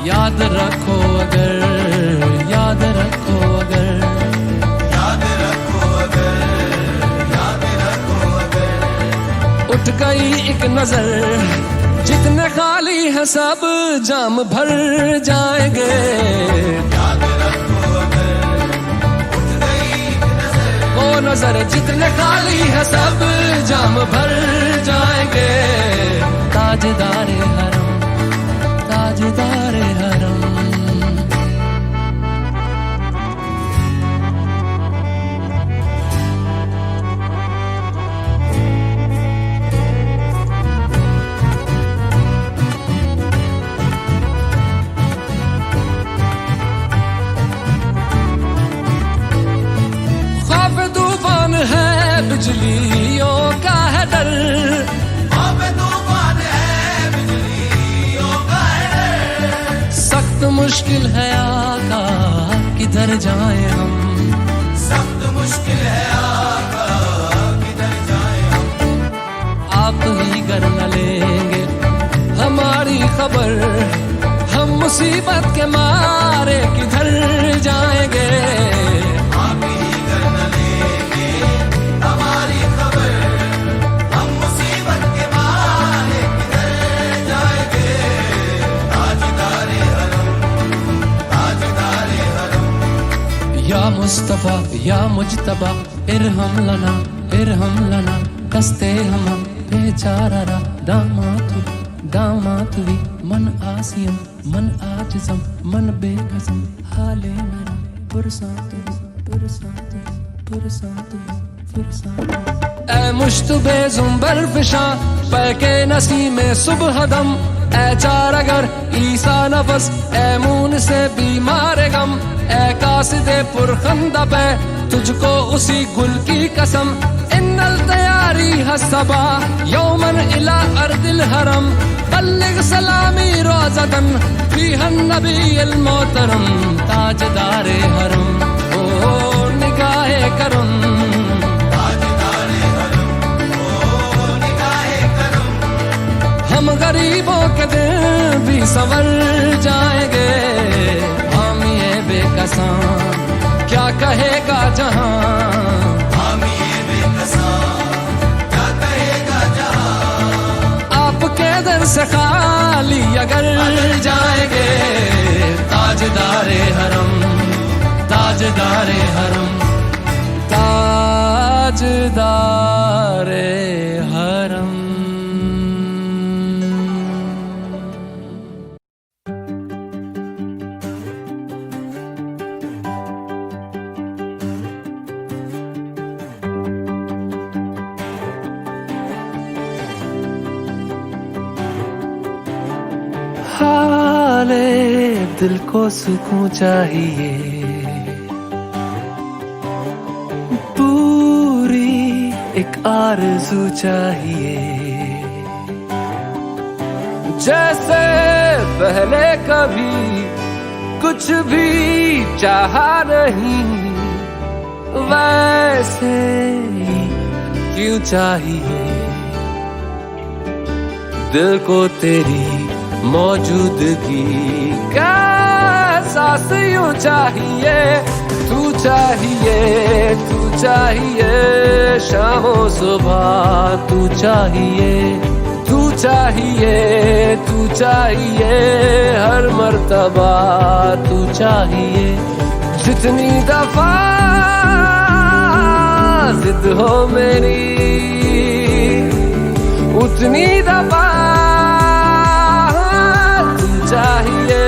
याद रखो अगर याद रखो अगर याद रखो अगर याद रखो अगर उठ गई एक नजर जितने खाली है सब जाम भर जाएंगे याद रखो अगर उठ गई एक नजर वो नजर जितने खाली है सब जाम भर जाएंगे ताजदारे हरम ताजदारे हरम खौफ तूफान है बिजलियों का है डर खौफ तूफान है बिजलियों का है डर सख्त मुश्किल है आका किधर जाए हम सख्त मुश्किल है आका किधर जाए हम आप ही कर न लेंगे हमारी खबर हम मुसीबत के मारे किधर जाएंगे आप ही कर न लेंगे हमारी खबर हम मुसीबत के मारे किधर जाएंगे ताजदारे हरम या मुस्तफा मुस्तफा या मुजतबा इरहम लना कस्ते हम बेचारा दामातुवी मन आसियम मन आजिजम मन बेकसम हाले मेरा पुरसातु ऐ मुश्तबे जुम्बर फिशा पैके नसी में सुबह दम ऐ चार अगर ईसा नफस ऐ मून से बीमार गम ऐ कासिदे पुरखंदा पे तुझको उसी गुल की कसम इन्नल तैयारी हसबा यौमन इला अर्दिल हरम बल्लिग सलामी रोज़दन फीहन नबील मोहतरम ताजदारे हरम ओ निगाहे करम हम गरीबों के दिल भी संवर जाएंगे हम ये बेकसां क्या कहेगा जहां हम ये बेकसां क्या कहेगा जहां आपके दर से खाली अगर जाएंगे ताजदारे हरम ताजदारे हरम ताजदारे हरम। हाले दिल को सुकून चाहिए पूरी एक आरज़ू चाहिए जैसे पहले कभी कुछ भी चाहा नहीं वैसे ही क्यों चाहिए दिल को तेरी मौजूदगी का एहसास यूं चाहिए तू चाहिए शामों सुबह तू चाहिए हर मर्तबा तू चाहिए जितनी दफा जिद हो मेरी उतनी दफा चाहिए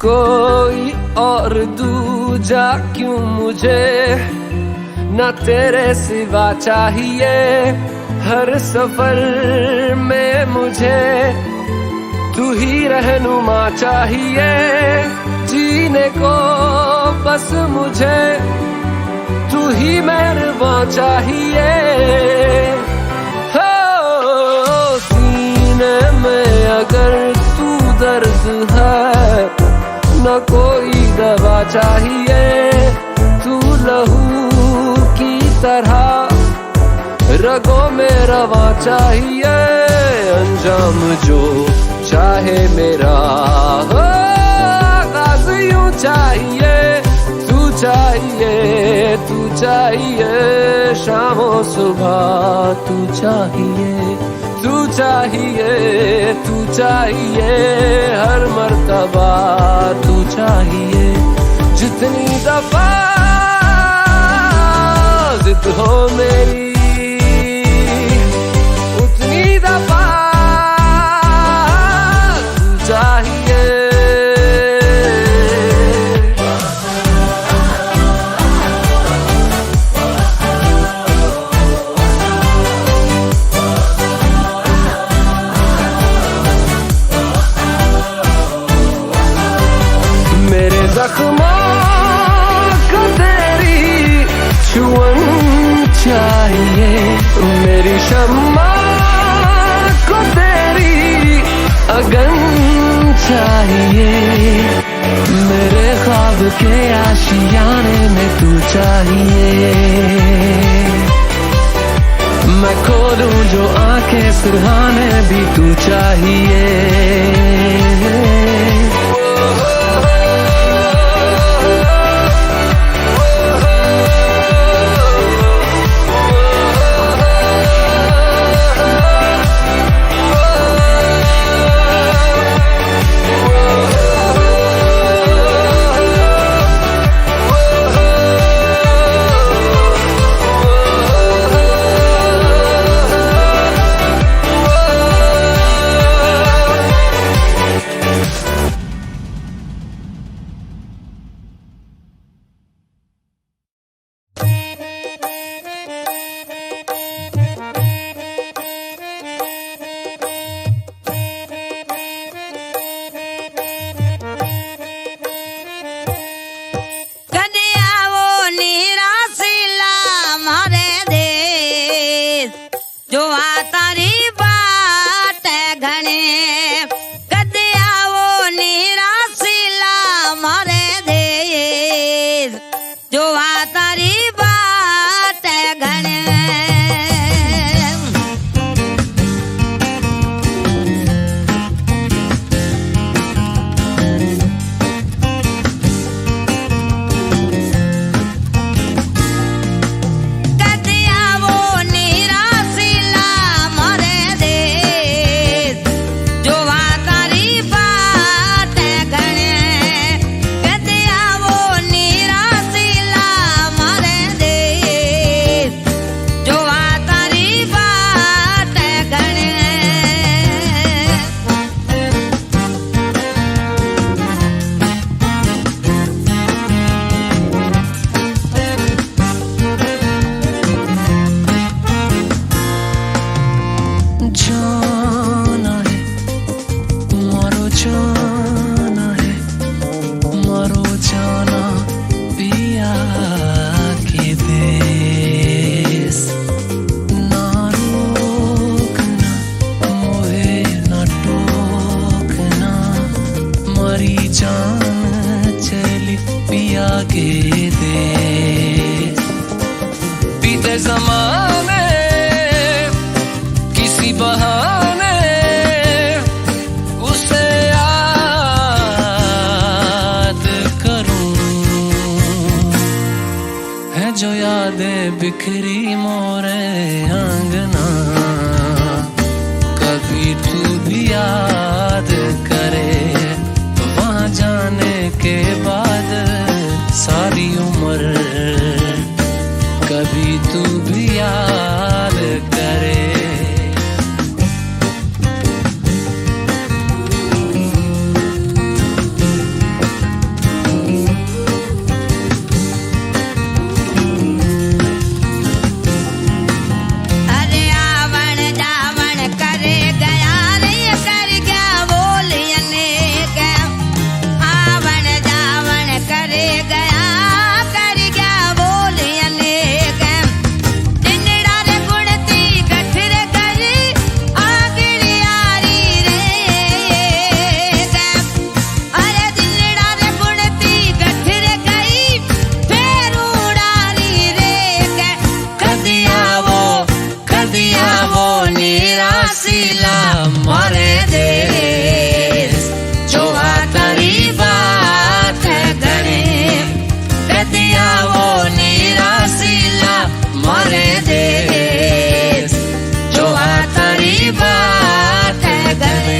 कोई और दूजा क्यों मुझे न तेरे सिवा चाहिए हर सफर में मुझे तू ही रहनुमा चाहिए जीने को बस मुझे तू ही मेहरबान चाहिए हो सीने में अगर तू दर्द है न कोई दवा चाहिए तू लहू की तरह रगों में रवा चाहिए अंजाम जो चाहे मेरा आगाज़ यूं चाहिए तू चाहिए शामों सुबह तू चाहिए हर मर्तबा तू चाहिए जितनी दफा जिद हो मेरी उतनी दफा तू चाहिए जख्मों को तेरी छुअन चाहिए अम्मा को तेरी अगन चाहिए, मेरे ख्वाब के आशियाने में तू चाहिए। मैं खोलूं जो आंखें सिरहाने भी तू चाहिए। ज़माने किसी बहाने उसे याद करूं, है जो यादें बिखरी मोरे आंगना, कभी तू भी याद करे वहां जाने के बाद सारी उम्र, कभी तू भी याद करे। अरे आवन जावन करे गया रे कर गया बोलियने के, आवन जावन करे गया कर गया बोलियने के, जिंदड़ा रे गुणती गठर करी आगड़ी यारी रे के, अरे जिंदड़ा रे गुणती गठर गई फेर उड़ारी रे के, कदिया वो निराशीला मारे देश जो तारी बात गणे, कदिया वो निराशीला मारे देश जो तारी बात गणे।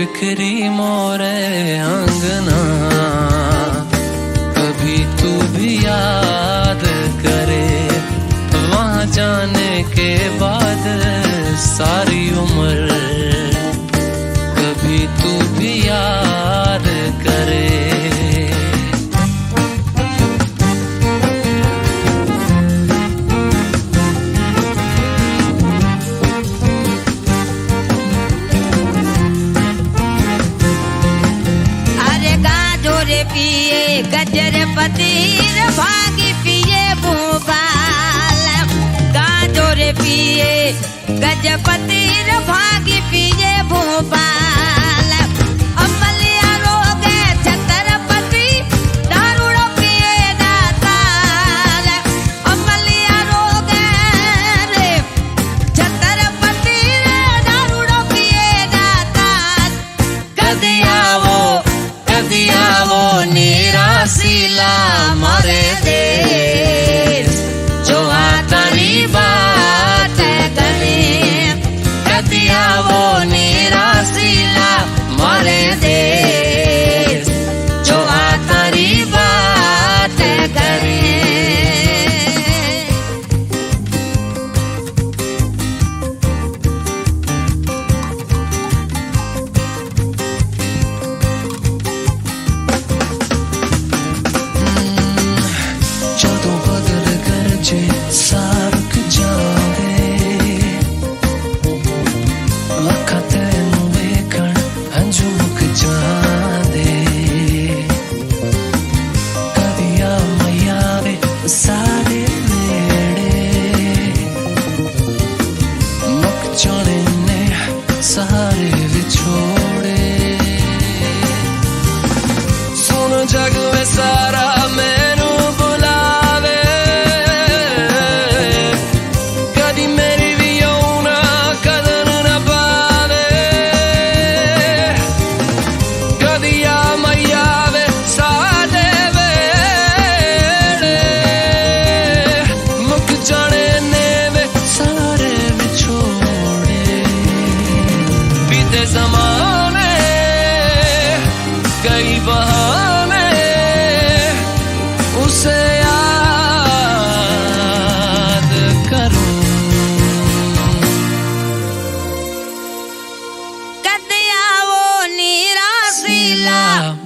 बिखरी मोरे अंगना, कभी तू भी याद करे वहाँ जाने के बाद सारी उम्र, कभी तू भी याद करे। पिए गजर पतीर भागी पिए भूपाल, गाजर पिए गज पतीर भागी पिए भूपाल, अमलिया रोगे छत्रपति दारूड़ो पिए दाताल, अमलिया रोगे रे छत्रपति दारूड़ो पिए दाताल। कदिया वो निराशीला मारे देश, जो तारी बात करे, कदिया वो निराशीला मारे देश, जो तारी बात करे। सारुक जावे लखा तेनू वेखण हंजू मुक जांदे, कदिया मयावे सारे नेड़े मुक जाने ने सारे विछोड़े। सुन जग में सारा मैनू बुलावे, कदी मेरी भी यौना कदर न पावे, कदिया मैयावे सादे वेड़े मुक जाने ने वे सारे विछोड़े। बीते ज़माने कई बहाने उसे याद करूं, कदिया वो निराशीला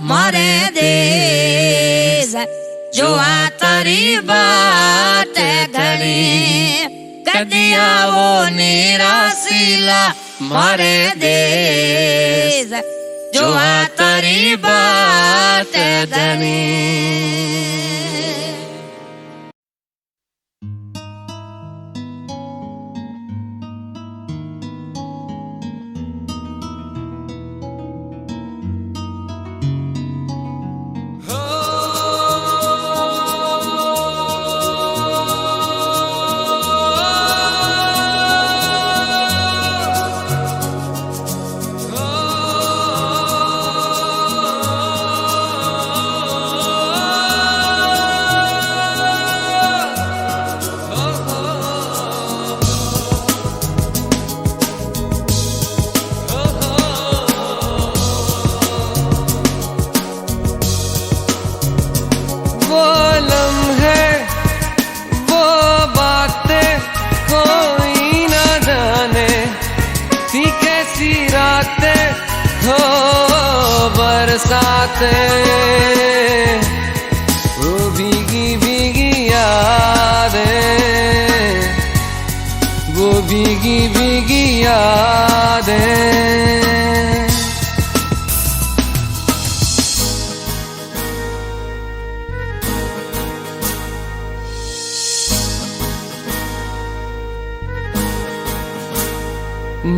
मारे देश, जो तारी बात घड़ी, कदिया वो निराशीला मारे देश, जो तारी बात घड़ी। हो बरसाते वो भीगी भीगी यादें, वो भीगी भीगी यादें।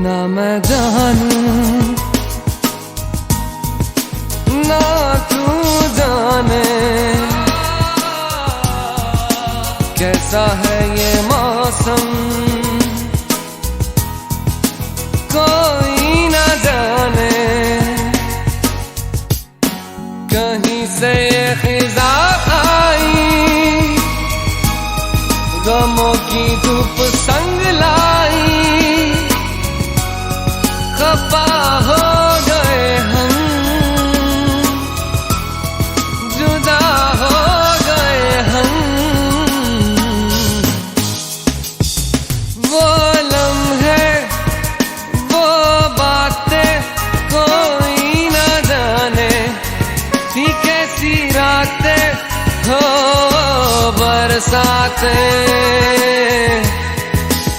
ना मैं जानूं ना तू जाने कैसा है ये मौसम, कोई ना जाने कहीं से ये खिज़ा आई, गमों की धूप संग लाई, खफा हो गए हो बरसातें,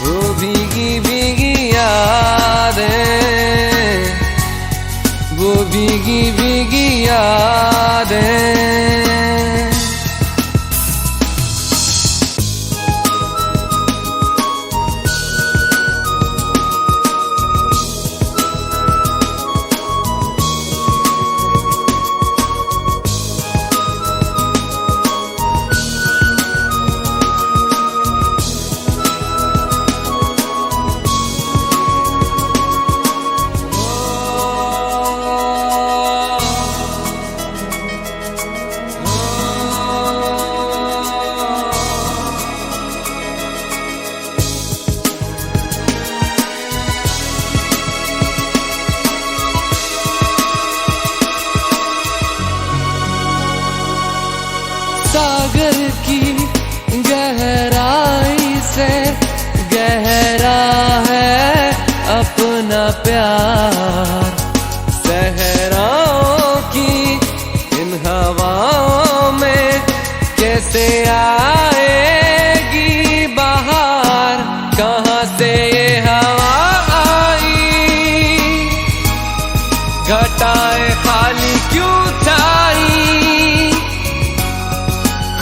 वो भीगी भीगी यादें, वो भीगी भीगी यादें। सागर की गहराई से गहरा है अपना प्यार, सहराओं की इन हवाओं में कैसे आएगी बहार, कहाँ से ये हवा आई, घटाएं खाली क्यों छाई,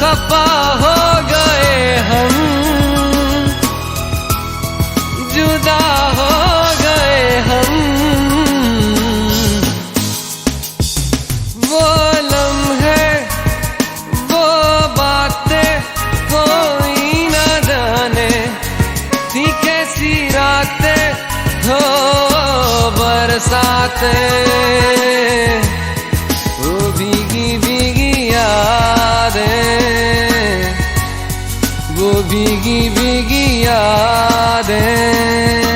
खफा हो गए हम, जुदा हो गए हम, वो लम्हे वो बातें कोई न जाने, थी कैसी रातें हो बरसातें, वो भीगी भीगी यादें, वो भीगी भीगी यादें।